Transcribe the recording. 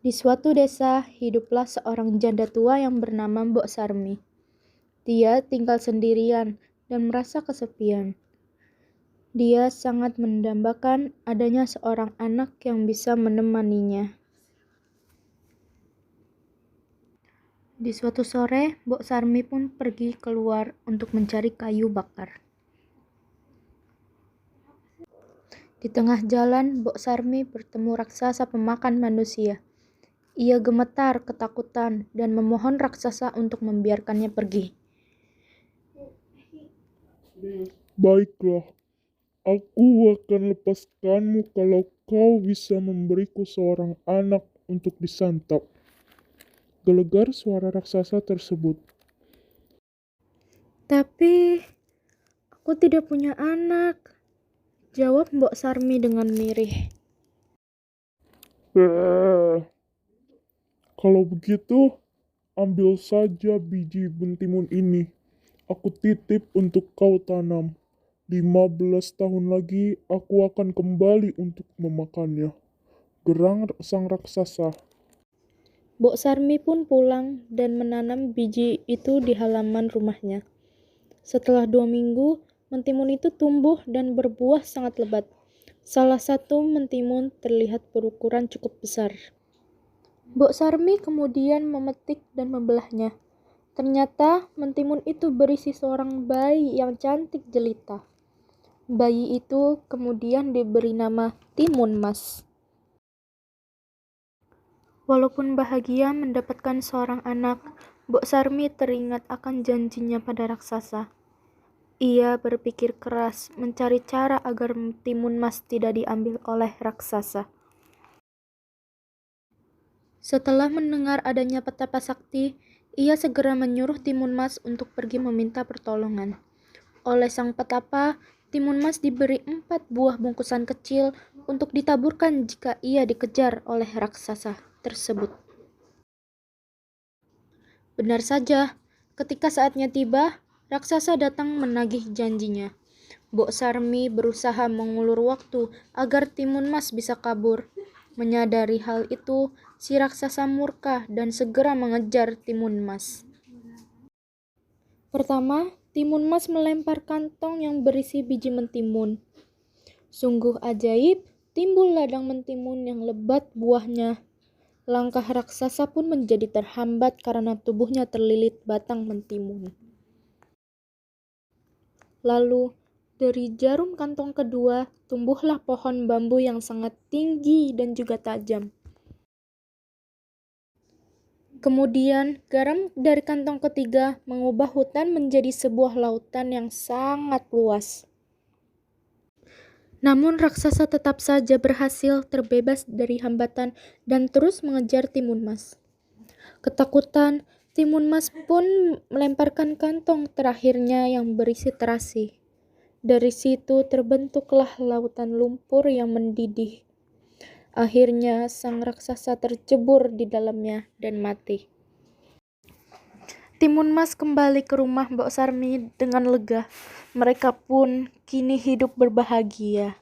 Di suatu desa, hiduplah seorang janda tua yang bernama Mbok Sarmi. Dia tinggal sendirian dan merasa kesepian. Dia sangat mendambakan adanya seorang anak yang bisa menemaninya. Di suatu sore, Mbok Sarmi pun pergi keluar untuk mencari kayu bakar. Di tengah jalan, Mbok Sarmi bertemu raksasa pemakan manusia. Ia gemetar ketakutan dan memohon raksasa untuk membiarkannya pergi. Baiklah, aku akan lepaskanmu kalau kau bisa memberiku seorang anak untuk disantap. Gelegar suara raksasa tersebut. Tapi aku tidak punya anak, jawab Mbok Sarmi dengan mirih. Kalau begitu, ambil saja biji mentimun ini. Aku titip untuk kau tanam. 15 tahun lagi aku akan kembali untuk memakannya. Gerang sang raksasa. Mbok Sarmi pun pulang dan menanam biji itu di halaman rumahnya. Setelah 2 minggu, mentimun itu tumbuh dan berbuah sangat lebat. Salah satu mentimun terlihat berukuran cukup besar. Mbok Sarmi kemudian memetik dan membelahnya. Ternyata mentimun itu berisi seorang bayi yang cantik jelita. Bayi itu kemudian diberi nama Timun Mas. Walaupun bahagia mendapatkan seorang anak, Mbok Sarmi teringat akan janjinya pada raksasa. Ia berpikir keras mencari cara agar Timun Mas tidak diambil oleh raksasa. Setelah mendengar adanya petapa sakti, ia segera menyuruh Timun Mas untuk pergi meminta pertolongan. Oleh sang petapa, Timun Mas diberi 4 buah bungkusan kecil untuk ditaburkan jika ia dikejar oleh raksasa tersebut. Benar saja, ketika saatnya tiba, raksasa datang menagih janjinya. Mbok Sarmi berusaha mengulur waktu agar Timun Mas bisa kabur. Menyadari hal itu, si raksasa murka dan segera mengejar Timun Mas. Pertama, Timun Mas melempar kantong yang berisi biji mentimun. Sungguh ajaib, timbul ladang mentimun yang lebat buahnya. Langkah raksasa pun menjadi terhambat karena tubuhnya terlilit batang mentimun. Lalu, dari jarum kantong kedua, tumbuhlah pohon bambu yang sangat tinggi dan juga tajam. Kemudian, garam dari kantong ketiga mengubah hutan menjadi sebuah lautan yang sangat luas. Namun raksasa tetap saja berhasil terbebas dari hambatan dan terus mengejar Timun Mas. Ketakutan, Timun Mas pun melemparkan kantong terakhirnya yang berisi terasi. Dari situ terbentuklah lautan lumpur yang mendidih. Akhirnya sang raksasa tercebur di dalamnya dan mati. Timun Mas kembali ke rumah Mbok Sarmi dengan lega. Mereka pun kini hidup berbahagia.